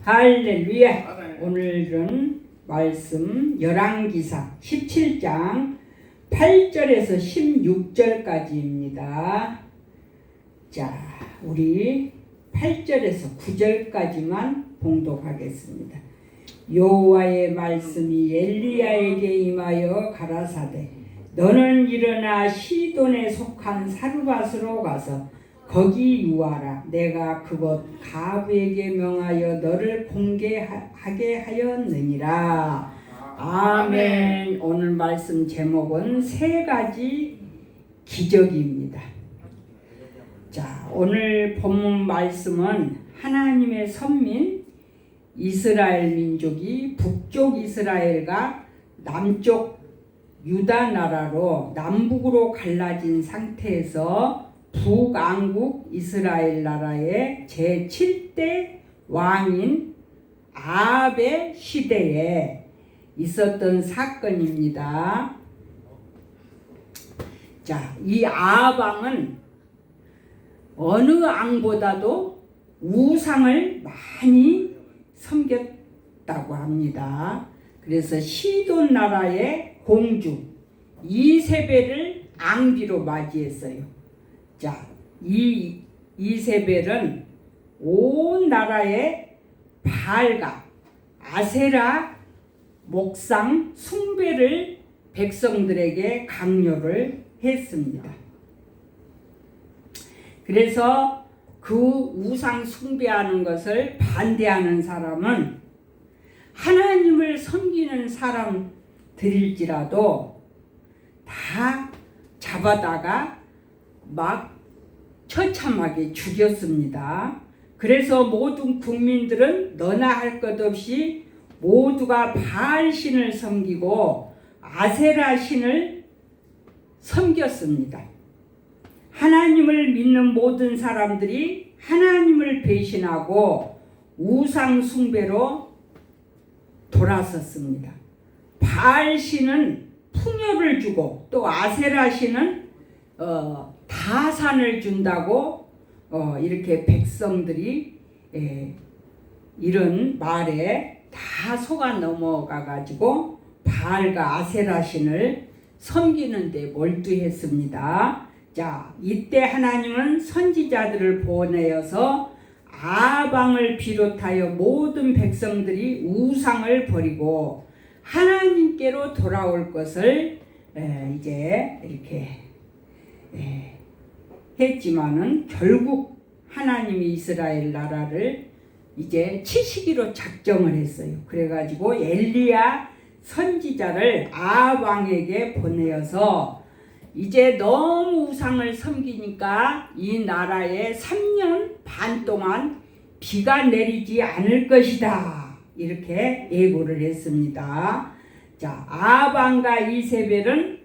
할렐루야. 오늘은 말씀 열왕기상 17장 8절에서 16절까지입니다. 자, 우리 8절에서 9절까지만 봉독하겠습니다. 여호와의 말씀이 엘리야에게 임하여 가라사대 너는 일어나 시돈에 속한 사르밧으로 가서 거기 유하라. 내가 그곳 가부에게 명하여 너를 공개하게 하였느니라. 아멘. 오늘 말씀 제목은 세 가지 기적입니다. 자, 오늘 본문 말씀은 하나님의 선민 이스라엘 민족이 북쪽 이스라엘과 남쪽 유다 나라로 남북으로 갈라진 상태에서 북왕국 이스라엘 나라의 제7대 왕인 아합의 시대에 있었던 사건입니다. 자, 이 아합 왕은 어느 왕보다도 우상을 많이 섬겼다고 합니다. 그래서 시돈 나라의 공주 이세벨을 앙비로 맞이했어요. 자, 이 이세벨은 온 나라의 바알과 아세라 목상 숭배를 백성들에게 강요를 했습니다. 그래서 그 우상 숭배하는 것을 반대하는 사람은 하나님을 섬기는 사람들일지라도 다 잡아다가 막 처참하게 죽였습니다. 그래서 모든 국민들은 너나 할 것 없이 모두가 바알 신을 섬기고 아세라 신을 섬겼습니다. 하나님을 믿는 모든 사람들이 하나님을 배신하고 우상 숭배로 돌아섰습니다. 바알 신은 풍요를 주고 또 아세라 신은 다산을 준다고 이렇게 백성들이 이런 말에 다 속아 넘어가 가지고 바알과 아세라 신을 섬기는 데 몰두했습니다. 자, 이때 하나님은 선지자들을 보내어서 아합 왕을 비롯하여 모든 백성들이 우상을 버리고 하나님께로 돌아올 것을 이제 이렇게 했지만은 결국 하나님이 이스라엘 나라를 이제 치시기로 작정을 했어요. 그래가지고 엘리야 선지자를 아합 왕에게 보내어서 이제 너무 우상을 섬기니까 이 나라에 3년 반 동안 비가 내리지 않을 것이다. 이렇게 예고를 했습니다. 자, 아합 왕과 이세벨은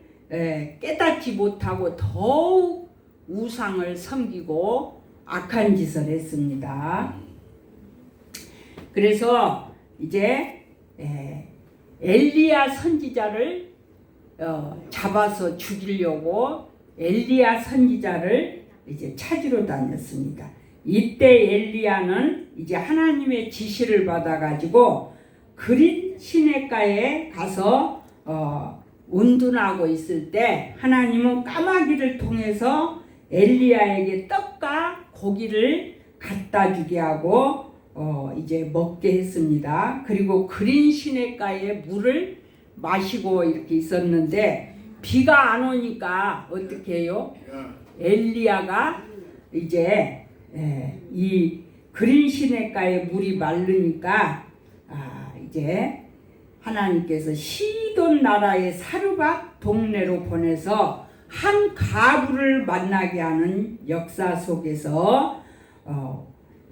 깨닫지 못하고 더욱 우상을 섬기고 악한 짓을 했습니다. 그래서 이제 엘리야 선지자를 잡아서 죽이려고 엘리야 선지자를 이제 찾으러 다녔습니다. 이때 엘리야는 이제 하나님의 지시를 받아가지고 그린 시냇가에 가서 운둔하고 있을 때 하나님은 까마귀를 통해서 엘리야에게 떡과 고기를 갖다 주게 하고 이제 먹게 했습니다. 그리고 그린 시냇가에 물을 마시고 이렇게 있었는데 비가 안 오니까 어떻게 해요? 엘리야가 이제 이 그린 시냇가에 물이 마르니까 이제 하나님께서 시돈 나라의 사르밧 동네로 보내서 한 가부를 만나게 하는 역사 속에서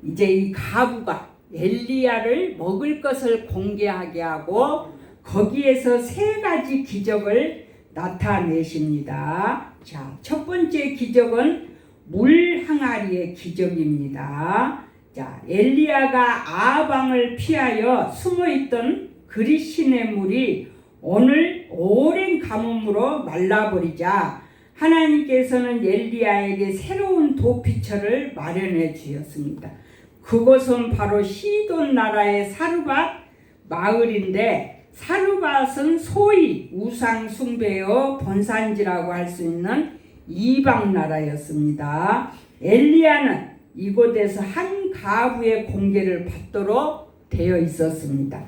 이제 이 가부가 엘리야를 먹을 것을 공개하게 하고 거기에서 세 가지 기적을 나타내십니다. 자, 첫 번째 기적은 물 항아리의 기적입니다. 자, 엘리야가 아합 왕을 피하여 숨어있던 그리시네 물이 오늘 오랜 가뭄으로 말라버리자 하나님께서는 엘리야에게 새로운 도피처를 마련해 주셨습니다. 그곳은 바로 시돈 나라의 사르밧 마을인데, 사르밧은 소위 우상 숭배의 본산지라고 할 수 있는 이방 나라였습니다. 엘리야는 이곳에서 한 가부의 공개를 받도록 되어 있었습니다.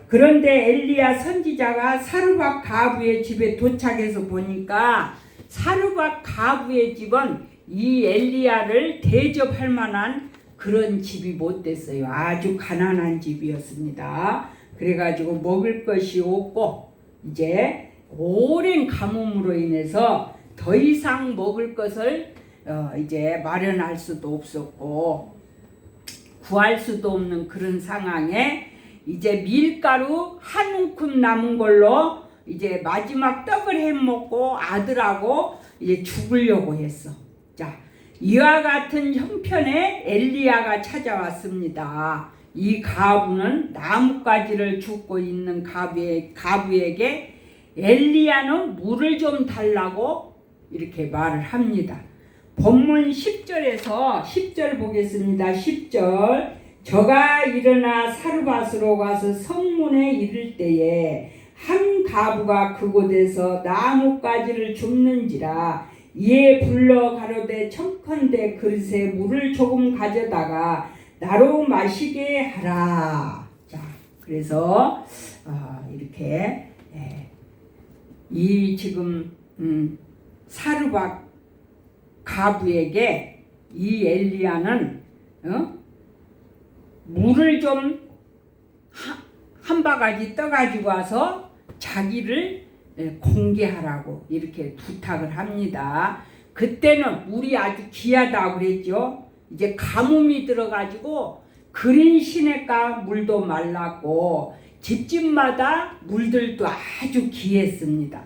그런데 엘리야 선지자가 사르밧 가부의 집에 도착해서 보니까 사르밧 가부의 집은 이 엘리야를 대접할 만한 그런 집이 못 됐어요. 아주 가난한 집이었습니다. 그래가지고 먹을 것이 없고 이제 오랜 가뭄으로 인해서 더 이상 먹을 것을 이제 마련할 수도 없었고 구할 수도 없는 그런 상황에 이제 밀가루 한 움큼 남은 걸로 이제 마지막 떡을 해 먹고 아들하고 이제 죽으려고 했어. 자, 이와 같은 형편에 엘리야가 찾아왔습니다. 이 가부는 나뭇가지를 줍고 있는 가부에게 엘리야는 물을 좀 달라고 이렇게 말을 합니다. 본문 10절에서 10절 보겠습니다. 10절, 저가 일어나 사르밧으로 가서 성문에 이를 때에 한 가부가 그곳에서 나뭇가지를 줍는지라, 이에 불러 가로되 청컨대 그릇에 물을 조금 가져다가 나로 마시게 하라. 자, 그래서 이렇게 이 지금 사르밧 가부에게 이 엘리야는 물을 좀 한 바가지 떠가지고 와서 자기를 공개하라고 이렇게 부탁을 합니다. 그때는 물이 아주 귀하다고 그랬죠. 이제 가뭄이 들어가지고 그린 시냇가 물도 말랐고 집집마다 물들도 아주 귀했습니다.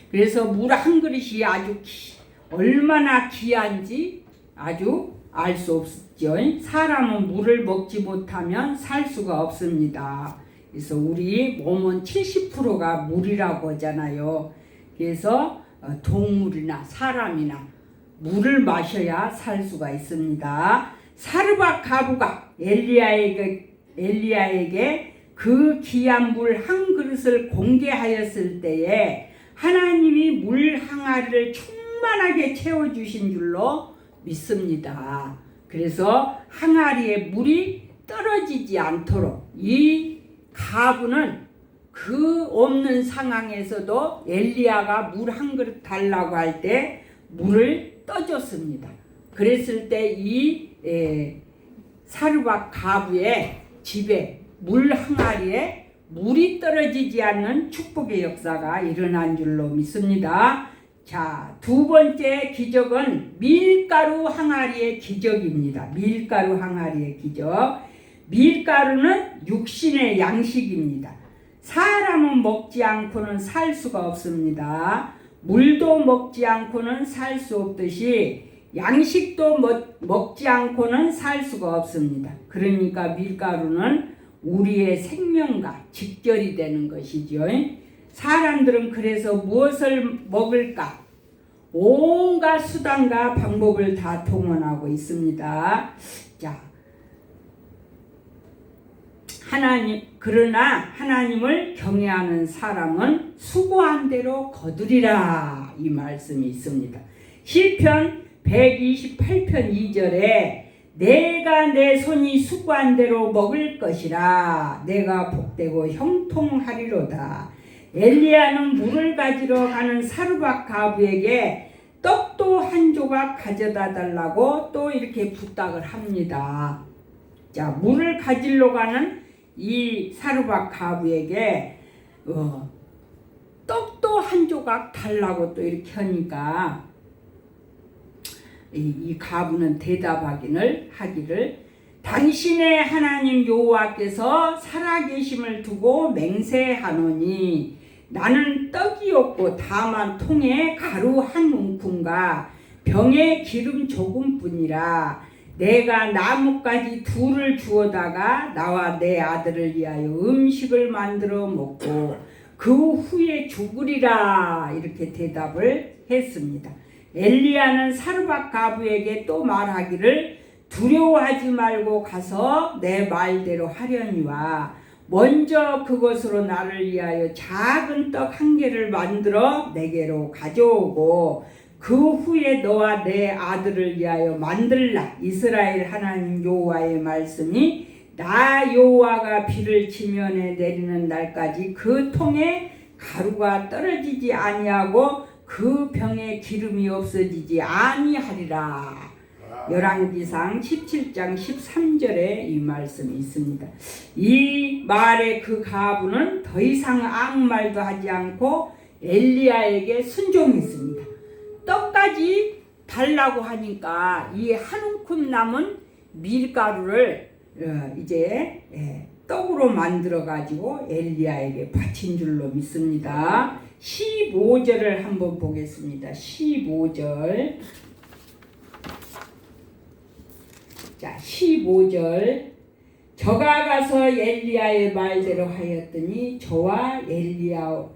그래서 물 한 그릇이 아주 얼마나 귀한지 아주 알 수 없죠. 사람은 물을 먹지 못하면 살 수가 없습니다. 그래서 우리 몸은 70%가 물이라고 하잖아요. 그래서 동물이나 사람이나 물을 마셔야 살 수가 있습니다. 사르밧 가부가 엘리야에게 그 귀한 물 한 그릇을 공개하였을 때에 하나님이 물 항아리를 충만하게 채워주신 줄로 믿습니다. 그래서 항아리에 물이 떨어지지 않도록 이 가부는 그 없는 상황에서도 엘리야가 물 한 그릇 달라고 할 때 물을 떠줬습니다. 그랬을 때 이 사르밧 가부의 집에 물 항아리에 물이 떨어지지 않는 축복의 역사가 일어난 줄로 믿습니다. 자, 두 번째 기적은 밀가루 항아리의 기적입니다. 밀가루 항아리의 기적. 밀가루는 육신의 양식입니다. 사람은 먹지 않고는 살 수가 없습니다. 물도 먹지 않고는 살 수 없듯이 양식도 먹지 않고는 살 수가 없습니다. 그러니까 밀가루는 우리의 생명과 직결이 되는 것이죠. 사람들은 그래서 무엇을 먹을까? 온갖 수단과 방법을 다 동원하고 있습니다. 자, 그러나 하나님을 경외하는 사람은 수고한 대로 거두리라, 이 말씀이 있습니다. 시편 128편 2절에 내가 내 손이 수고한 대로 먹을 것이라, 내가 복되고 형통하리로다. 엘리야는 물을 가지러 가는 사르밧 가부에게 떡도 한 조각 가져다 달라고 또 이렇게 부탁을 합니다. 자, 물을 가지러 가는 이 사르밧 가부에게 떡도 한 조각 달라고 또 이렇게 하니까 이 가부는 대답하기를 당신의 하나님 여호와께서 살아계심을 두고 맹세하노니 나는 떡이 없고 다만 통에 가루 한 움큼과 병에 기름 조금뿐이라. 내가 나뭇가지 둘을 주워다가 나와 내 아들을 위하여 음식을 만들어 먹고 그 후에 죽으리라, 이렇게 대답을 했습니다. 엘리야는 사르밧 가부에게 또 말하기를 두려워하지 말고 가서 내 말대로 하려니와 먼저 그것으로 나를 위하여 작은 떡 한 개를 만들어 내게로 가져오고 그 후에 너와 내 아들을 위하여 만들라. 이스라엘 하나님 여호와의 말씀이 나 여호와가 비를 지면에 내리는 날까지 그 통에 가루가 떨어지지 아니하고 그 병에 기름이 없어지지 아니하리라. 열왕기상 17장 13절에 이 말씀이 있습니다. 이 말에 그 가부는 더 이상 아무 말도 하지 않고 엘리야에게 순종했습니다. 떡까지 달라고 하니까 이 한 움큼 남은 밀가루를 이제 떡으로 만들어 가지고 엘리야에게 바친 줄로 믿습니다. 15절을 한번 보겠습니다. 15절. 자, 15절. 저가 가서 엘리야의 말대로 하였더니 저와 엘리야와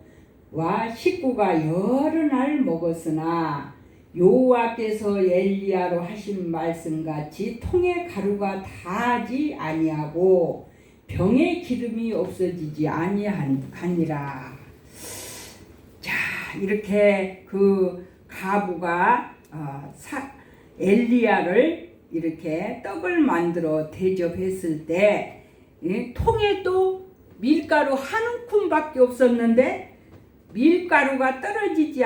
식구가 여러 날 먹었으나 여호와께서 엘리야로 하신 말씀같이 통에 가루가 다하지 아니하고 병에 기름이 없어지지 아니하니라. 자, 이렇게 그 가부가 엘리야를 이렇게 떡을 만들어 대접했을 때 통에 또 밀가루 한 움큼밖에 없었는데 밀가루가 떨어지지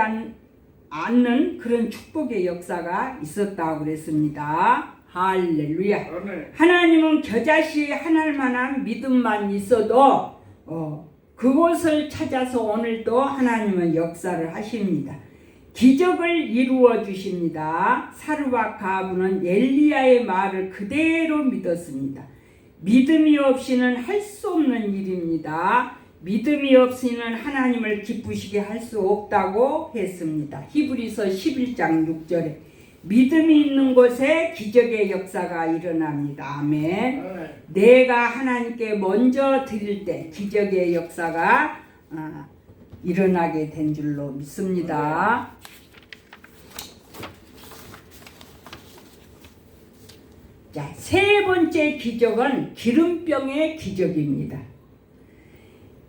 않는 그런 축복의 역사가 있었다고 그랬습니다. 할렐루야. 하나님은 겨자씨 하나만한 믿음만 있어도 그것을 찾아서 오늘도 하나님은 역사를 하십니다. 기적을 이루어 주십니다. 사르밧 가부는 엘리야의 말을 그대로 믿었습니다. 믿음이 없이는 할 수 없는 일입니다. 믿음이 없이는 하나님을 기쁘시게 할 수 없다고 했습니다. 히브리서 11장 6절에 믿음이 있는 곳에 기적의 역사가 일어납니다. 아멘. 내가 하나님께 먼저 드릴 때 기적의 역사가 일어나게 된 줄로 믿습니다. 자, 세 번째 기적은 기름병의 기적입니다.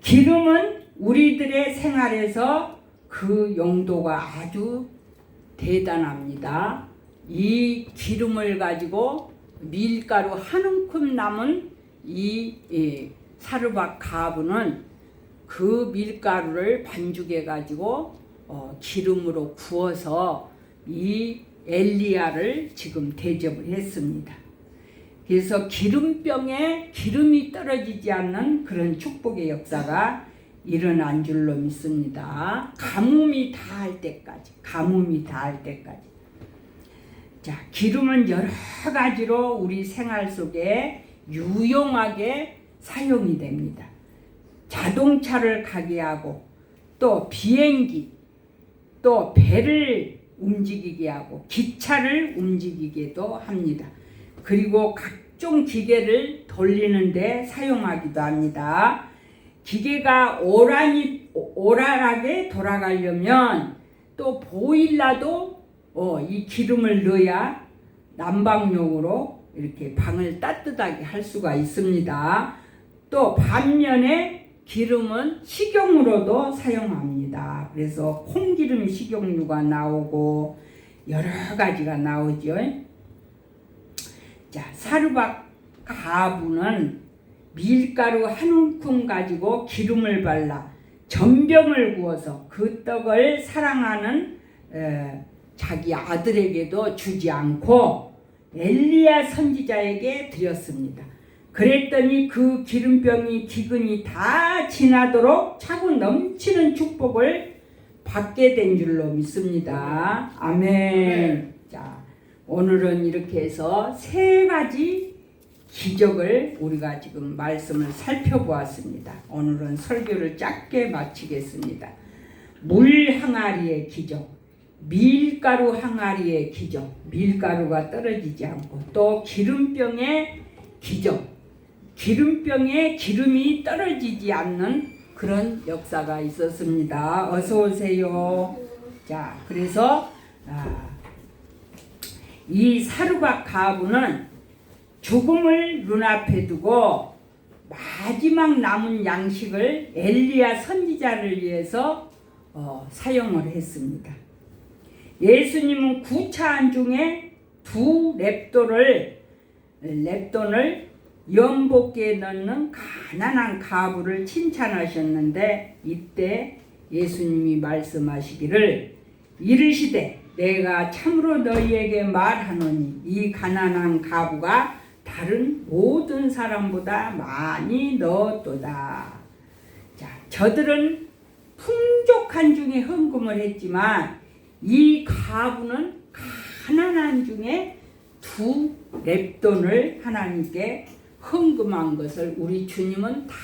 기름은 우리들의 생활에서 그 용도가 아주 대단합니다. 이 기름을 가지고 밀가루 한 움큼 남은 이 사르밧 가부는 그 밀가루를 반죽해 가지고 기름으로 구워서 이 엘리야를 지금 대접을 했습니다. 그래서 기름병에 기름이 떨어지지 않는 그런 축복의 역사가 일어난 줄로 믿습니다. 가뭄이 다할 때까지, 가뭄이 다할 때까지. 자, 기름은 여러 가지로 우리 생활 속에 유용하게 사용이 됩니다. 자동차를 가게 하고 또 비행기, 또 배를 움직이게 하고 기차를 움직이게도 합니다. 그리고 각종 기계를 돌리는데 사용하기도 합니다. 기계가 오랄하게 돌아가려면 또 보일러도 이 기름을 넣어야 난방용으로 이렇게 방을 따뜻하게 할 수가 있습니다. 또 반면에 기름은 식용으로도 사용합니다. 그래서 콩기름 식용유가 나오고 여러 가지가 나오죠. 자, 사르밧 가부는 밀가루 한 움큼 가지고 기름을 발라 전병을 구워서 그 떡을 사랑하는 자기 아들에게도 주지 않고 엘리야 선지자에게 드렸습니다. 그랬더니 그 기름병이 기근이 다 지나도록 차고 넘치는 축복을 받게 된 줄로 믿습니다. 아멘. 자, 오늘은 이렇게 해서 세 가지 기적을 우리가 지금 말씀을 살펴보았습니다. 오늘은 설교를 짧게 마치겠습니다. 물 항아리의 기적, 밀가루 항아리의 기적, 밀가루가 떨어지지 않고 또 기름병의 기적, 기름병에 기름이 떨어지지 않는 그런 역사가 있었습니다. 어서 오세요. 자, 그래서 이 사르밧 가부는 죽음을 눈앞에 두고 마지막 남은 양식을 엘리야 선지자를 위해서 사용을 했습니다. 예수님은 구차한 중에 두 렙돈을 연복기에 넣는 가난한 가부를 칭찬하셨는데, 이때 예수님이 말씀하시기를 이르시되 내가 참으로 너희에게 말하노니 이 가난한 가부가 다른 모든 사람보다 많이 넣었도다. 자, 저들은 풍족한 중에 헌금을 했지만 이 가부는 가난한 중에 두 렙돈을 하나님께 헌금한 것을 우리 주님은 다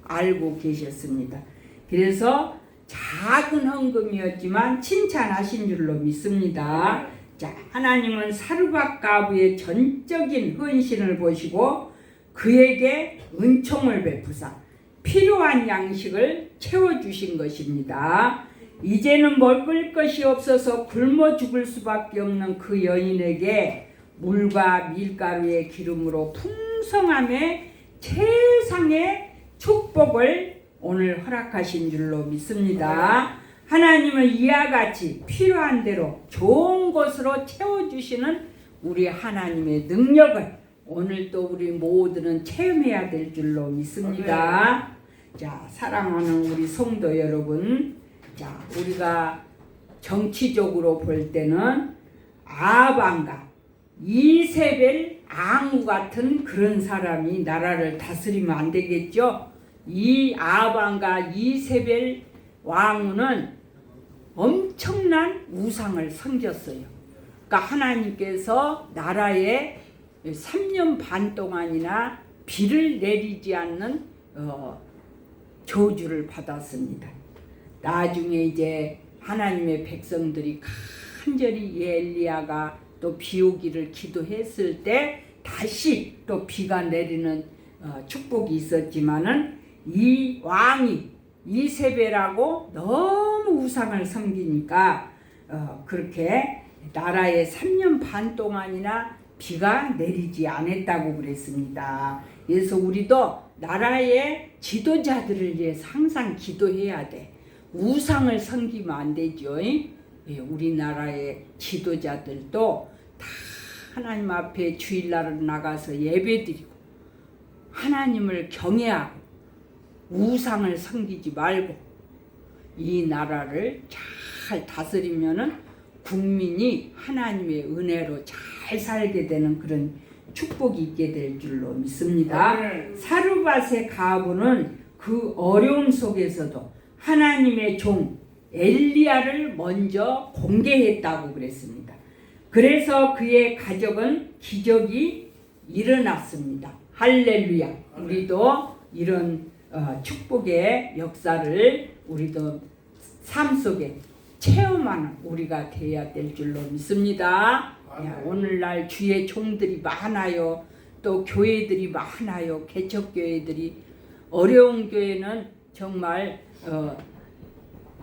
알고 계셨습니다. 그래서 작은 헌금이었지만 칭찬하신 줄로 믿습니다. 자, 하나님은 사르밧 가부의 전적인 헌신을 보시고 그에게 은총을 베푸사 필요한 양식을 채워주신 것입니다. 이제는 먹을 것이 없어서 굶어 죽을 수밖에 없는 그 여인에게 물과 밀가루의 기름으로 풍성함의 최상의 축복을 오늘 허락하신 줄로 믿습니다. 하나님은 이와 같이 필요한 대로 좋은 것으로 채워주시는 우리 하나님의 능력을 오늘 또 우리 모두는 체험해야 될 줄로 믿습니다. 자, 사랑하는 우리 성도 여러분, 자, 우리가 정치적으로 볼 때는 아합과 이세벨 앙후 같은 그런 사람이 나라를 다스리면 안 되겠죠. 이 아합과 이세벨 왕후는 엄청난 우상을 섬겼어요. 그러니까 하나님께서 나라에 3년 반 동안이나 비를 내리지 않는 저주를 받았습니다. 나중에 이제 하나님의 백성들이 간절히 엘리야가 또 비 오기를 기도했을 때 다시 또 비가 내리는 축복이 있었지만은 이 왕이 이세벨하고 너무 우상을 섬기니까 그렇게 나라에 3년 반 동안이나 비가 내리지 않았다고 그랬습니다. 그래서 우리도 나라의 지도자들을 위해서 항상 기도해야 돼. 우상을 섬기면 안 되죠. 우리나라의 지도자들도 다 하나님 앞에 주일날은 나가서 예배드리고 하나님을 경외하고 우상을 섬기지 말고 이 나라를 잘 다스리면은 국민이 하나님의 은혜로 잘 살게 되는 그런 축복이 있게 될 줄로 믿습니다. 사르밧의 가부는 그 어려움 속에서도 하나님의 종 엘리야를 먼저 공개했다고 그랬습니다. 그래서 그의 가족은 기적이 일어났습니다. 할렐루야. 우리도 이런 축복의 역사를 우리도 삶 속에 체험하는 우리가 되어야 될 줄로 믿습니다. 오늘날 주의 종들이 많아요. 또 교회들이 많아요. 개척교회들이. 어려운 교회는 정말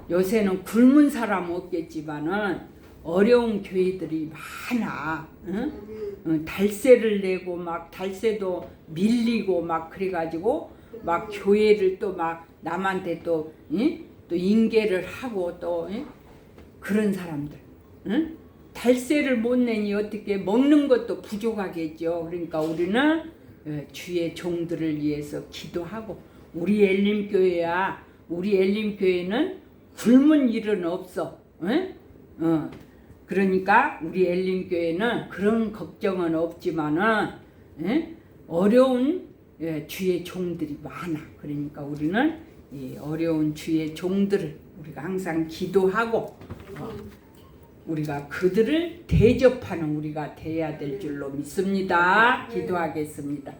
요새는 굶은 사람 없겠지만은 어려운 교회들이 많아. 달세를 내고 막 달세도 밀리고 막 그래가지고 막 교회를 또 막 남한테 또 인계를 하고 또 그런 사람들. 달세를 못 내니 어떻게 먹는 것도 부족하겠죠. 그러니까 우리는 주의 종들을 위해서 기도하고 우리 엘림교회야. 우리 엘림교회는 굶은 일은 없어. 그러니까 우리 엘림교회는 그런 걱정은 없지만은 어려운 주의 종들이 많아. 그러니까 우리는 이 어려운 주의 종들을 우리가 항상 기도하고 우리가 그들을 대접하는 우리가 돼야 될 줄로 믿습니다. 기도하겠습니다.